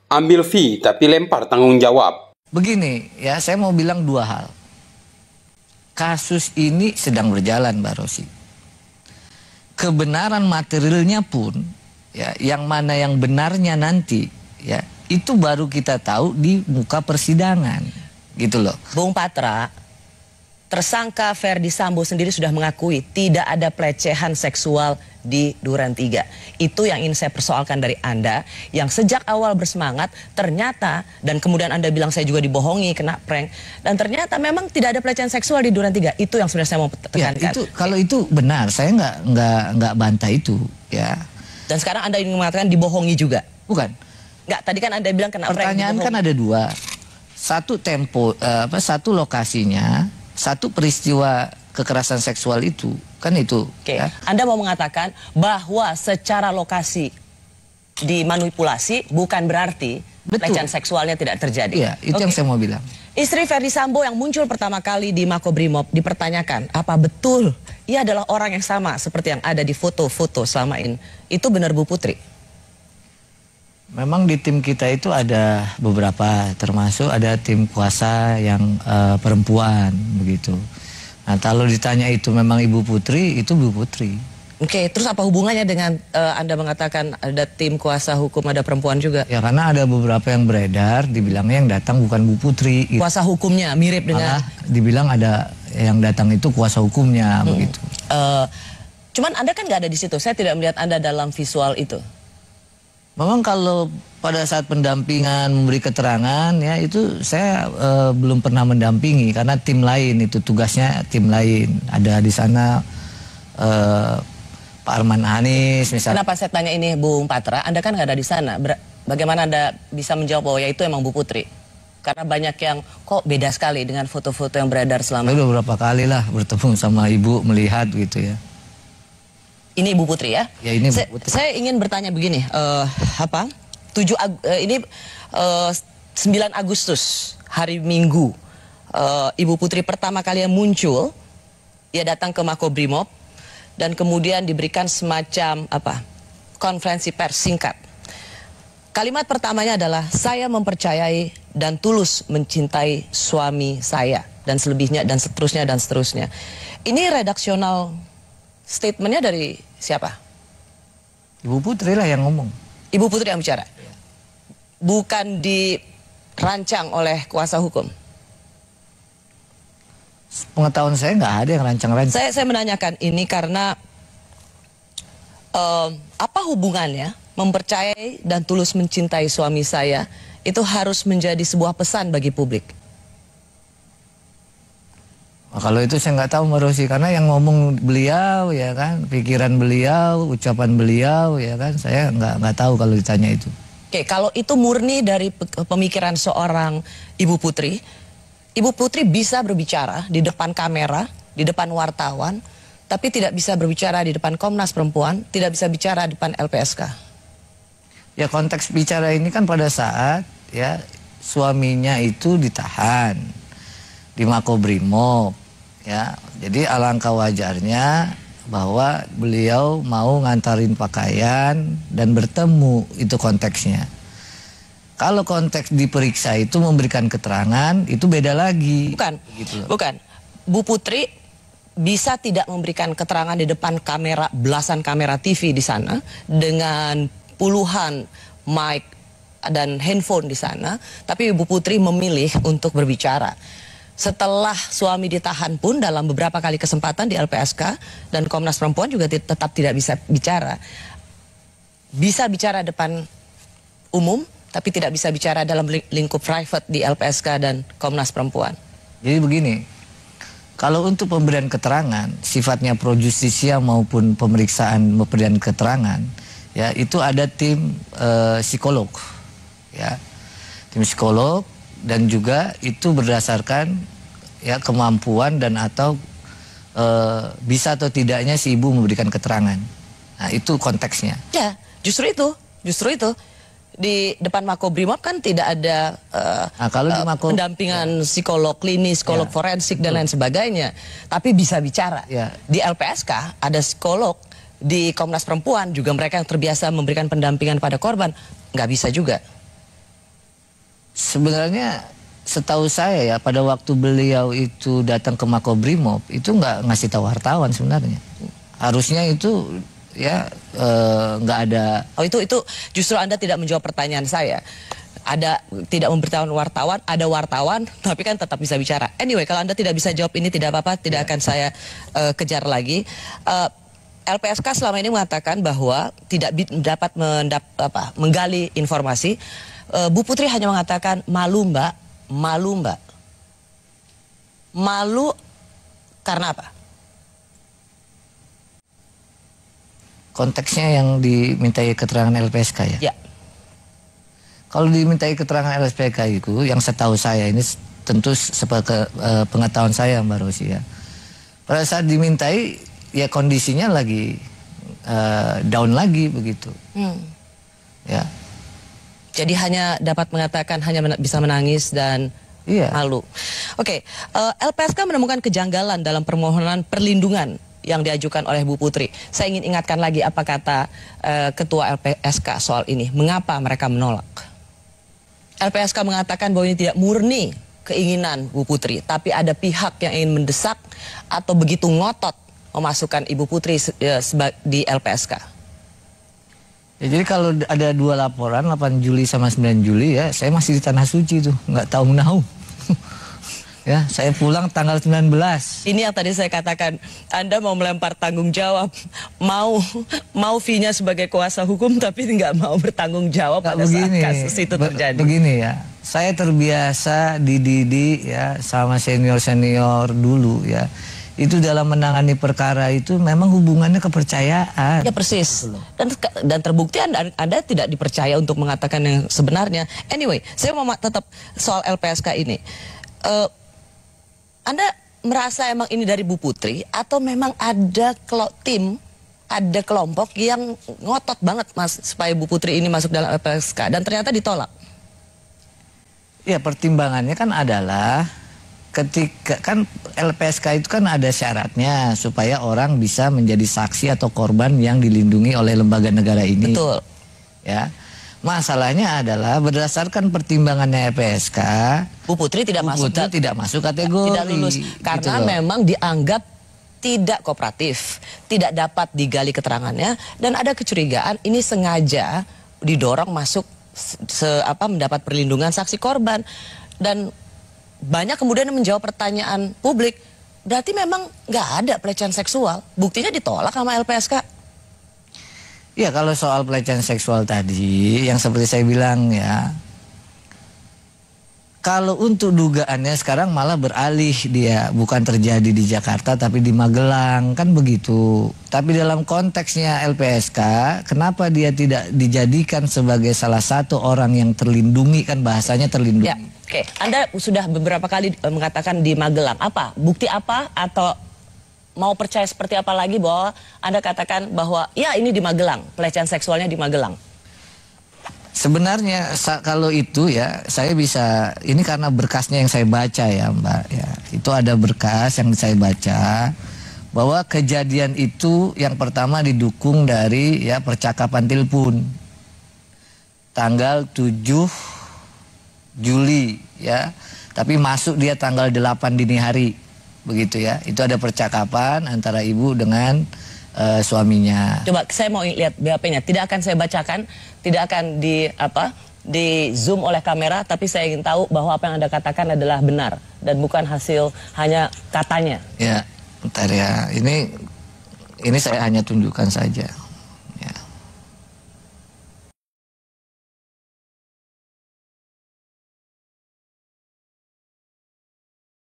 Ambil fee tapi lempar tanggung jawab. Begini ya, saya mau bilang dua hal. Kasus ini sedang berjalan, Mbak Rosi. Kebenaran materialnya pun, ya, yang mana yang benarnya nanti, ya, itu baru kita tahu di muka persidangan, gitu loh. Bung Patra, tersangka Ferdy Sambo sendiri sudah mengakui tidak ada pelecehan seksual di Duren 3. Itu yang ingin saya persoalkan dari Anda, yang sejak awal bersemangat, ternyata, dan kemudian Anda bilang saya juga dibohongi, kena prank, dan ternyata memang tidak ada pelecehan seksual di Duren 3. Itu yang sebenarnya saya mau tekankan. Ya, kalau itu benar, saya nggak bantah itu, ya. Dan sekarang Anda ingin mengatakan dibohongi juga? Bukan. Nggak, tadi kan Anda bilang kena prank. Pertanyaan kan ada dua. Satu lokasinya, satu peristiwa kekerasan seksual itu, kan itu. Oke. Ya. Anda mau mengatakan bahwa secara lokasi dimanipulasi bukan berarti pelecehan seksualnya tidak terjadi. Iya, itu yang saya mau bilang. Istri Ferdy Sambo yang muncul pertama kali di Makobrimob dipertanyakan, apa betul ia adalah orang yang sama seperti yang ada di foto-foto selama ini? Itu benar Bu Putri? Memang di tim kita itu ada beberapa, termasuk ada tim kuasa yang perempuan, begitu. Nah, kalau ditanya itu memang Ibu Putri, itu Bu Putri. Oke, terus apa hubungannya dengan Anda mengatakan ada tim kuasa hukum, ada perempuan juga? Ya, karena ada beberapa yang beredar, dibilangnya yang datang bukan Bu Putri. Gitu. Kuasa hukumnya mirip dengan? Dibilang ada yang datang itu kuasa hukumnya, begitu. Cuman Anda kan nggak ada di situ, saya tidak melihat Anda dalam visual itu. Memang kalau pada saat pendampingan memberi keterangan, ya itu saya belum pernah mendampingi karena tim lain, itu tugasnya tim lain. Ada di sana Pak Arman Hanis misalnya. Kenapa saya tanya ini Bung Patra, Anda kan nggak ada di sana. Bagaimana Anda bisa menjawab bahwa ya itu emang Bu Putri? Karena banyak yang kok beda sekali dengan foto-foto yang beredar selama ini. Udah beberapa kali lah bertemu sama Ibu, melihat gitu ya. Ini Ibu Putri ya? Ya, ini Bu Putri. Saya ingin bertanya begini, 9 Agustus hari Minggu, Ibu Putri pertama kali yang muncul, ia datang ke Makobrimob dan kemudian diberikan semacam konferensi pers singkat. Kalimat pertamanya adalah saya mempercayai dan tulus mencintai suami saya dan selebihnya dan seterusnya dan seterusnya. Ini redaksional statementnya dari siapa? Ibu Putri lah yang ngomong. Ibu Putri yang bicara? Bukan dirancang oleh kuasa hukum? Pengetahuan saya nggak ada yang rancang-rancang. Saya menanyakan ini karena apa hubungannya mempercayai dan tulus mencintai suami saya itu harus menjadi sebuah pesan bagi publik? Kalau itu saya nggak tahu Mbak Rosi, karena yang ngomong beliau ya kan, pikiran beliau, ucapan beliau ya kan, saya nggak tahu kalau ditanya itu. Oke, kalau itu murni dari pemikiran seorang Ibu Putri, Ibu Putri bisa berbicara di depan kamera, di depan wartawan, tapi tidak bisa berbicara di depan Komnas Perempuan, tidak bisa bicara di depan LPSK. Ya, konteks bicara ini kan pada saat ya suaminya itu ditahan di Makobrimob. Ya, jadi alangkah wajarnya bahwa beliau mau ngantarin pakaian dan bertemu, itu konteksnya. Kalau konteks diperiksa itu memberikan keterangan, itu beda lagi. Bukan, gitu. Bukan. Bu Putri bisa tidak memberikan keterangan di depan kamera, belasan kamera TV di sana, dengan puluhan mic dan handphone di sana, tapi Ibu Putri memilih untuk berbicara. Setelah suami ditahan pun dalam beberapa kali kesempatan di LPSK dan Komnas Perempuan juga tetap tidak bisa bicara. Bisa bicara depan umum, tapi tidak bisa bicara dalam lingkup private di LPSK dan Komnas Perempuan. Jadi begini, kalau untuk pemberian keterangan, sifatnya pro justisia maupun pemeriksaan pemberian keterangan, ya itu ada tim psikolog, ya tim psikolog. Dan juga itu berdasarkan ya kemampuan dan atau bisa atau tidaknya si ibu memberikan keterangan. Nah, itu konteksnya. Ya, justru itu. Di depan Makobrimob kan tidak ada kalau di pendampingan psikolog klinis, psikolog forensik dan lain sebagainya. Tapi bisa bicara. Ya. Di LPSK ada psikolog, di Komnas Perempuan juga mereka yang terbiasa memberikan pendampingan pada korban. Nggak bisa juga. sebenarnya setahu saya ya pada waktu beliau itu datang ke Makobrimob itu nggak ngasih tahu wartawan sebenarnya. Harusnya itu ya nggak ada. Oh itu justru Anda tidak menjawab pertanyaan saya. Ada tidak memberitahu wartawan, ada wartawan, tapi kan tetap bisa bicara. Anyway, kalau Anda tidak bisa jawab ini tidak apa-apa, tidak akan saya kejar lagi. LPSK selama ini mengatakan bahwa tidak dapat menggali informasi. Bu Putri hanya mengatakan malu Mbak, malu Mbak. Malu karena apa? Konteksnya yang dimintai keterangan LPSK ya? Ya. Kalau dimintai keterangan LPSK itu, yang setahu saya ini tentu pengetahuan saya Mbak Rosi ya. Pada saat dimintai, ya kondisinya lagi down lagi begitu. Ya. Jadi hanya dapat mengatakan hanya bisa menangis dan malu. Oke, LPSK menemukan kejanggalan dalam permohonan perlindungan yang diajukan oleh Bu Putri. Saya ingin ingatkan lagi apa kata Ketua LPSK soal ini. Mengapa mereka menolak? LPSK mengatakan bahwa ini tidak murni keinginan Bu Putri, tapi ada pihak yang ingin mendesak atau begitu ngotot memasukkan Ibu Putri di LPSK. Ya, jadi kalau ada 2 laporan 8 Juli sama 9 Juli ya saya masih di Tanah Suci tuh nggak tahu menahu. Ya saya pulang tanggal 19. Ini yang tadi saya katakan, Anda mau melempar tanggung jawab, mau fee-nya sebagai kuasa hukum tapi nggak mau bertanggung jawab pada saat kasus itu terjadi. Begini ya, saya terbiasa dididik ya sama senior-senior dulu ya. Itu dalam menangani perkara itu memang hubungannya kepercayaan. Ya persis. Dan terbukti Anda tidak dipercaya untuk mengatakan yang sebenarnya. Anyway, saya mau tetap soal LPSK ini. Anda merasa emang ini dari Bu Putri atau memang ada ada kelompok yang ngotot banget supaya Bu Putri ini masuk dalam LPSK dan ternyata ditolak? Ya pertimbangannya kan adalah ketika kan LPSK itu kan ada syaratnya supaya orang bisa menjadi saksi atau korban yang dilindungi oleh lembaga negara ini. Betul. Ya. Masalahnya adalah berdasarkan pertimbangannya LPSK, Bu Putri tidak masuk kategori. Tidak lulus karena memang dianggap tidak kooperatif, tidak dapat digali keterangannya dan ada kecurigaan ini sengaja didorong masuk mendapat perlindungan saksi korban. Dan banyak kemudian menjawab pertanyaan publik, berarti memang nggak ada pelecehan seksual. Buktinya ditolak sama LPSK. Ya kalau soal pelecehan seksual tadi, yang seperti saya bilang ya, kalau untuk dugaannya sekarang malah beralih dia, bukan terjadi di Jakarta tapi di Magelang, kan begitu. Tapi dalam konteksnya LPSK, kenapa dia tidak dijadikan sebagai salah satu orang yang terlindungi, kan bahasanya terlindungi. Ya. Oke, Anda sudah beberapa kali mengatakan di Magelang. Apa? Bukti apa? Atau mau percaya seperti apa lagi bahwa Anda katakan bahwa ya ini di Magelang, pelecehan seksualnya di Magelang? Sebenarnya kalau itu ya saya bisa, ini karena berkasnya yang saya baca ya Mbak ya. Itu ada berkas yang saya baca bahwa kejadian itu yang pertama didukung dari ya percakapan telepon. Tanggal 7 Juli ya, tapi masuk dia tanggal 8 dini hari begitu ya. Itu ada percakapan antara ibu dengan suaminya. Coba saya mau lihat BAP-nya. Tidak akan saya bacakan, tidak akan di zoom oleh kamera, tapi saya ingin tahu bahwa apa yang Anda katakan adalah benar dan bukan hasil hanya katanya. Ya, bentar ya. Ini saya hanya tunjukkan saja.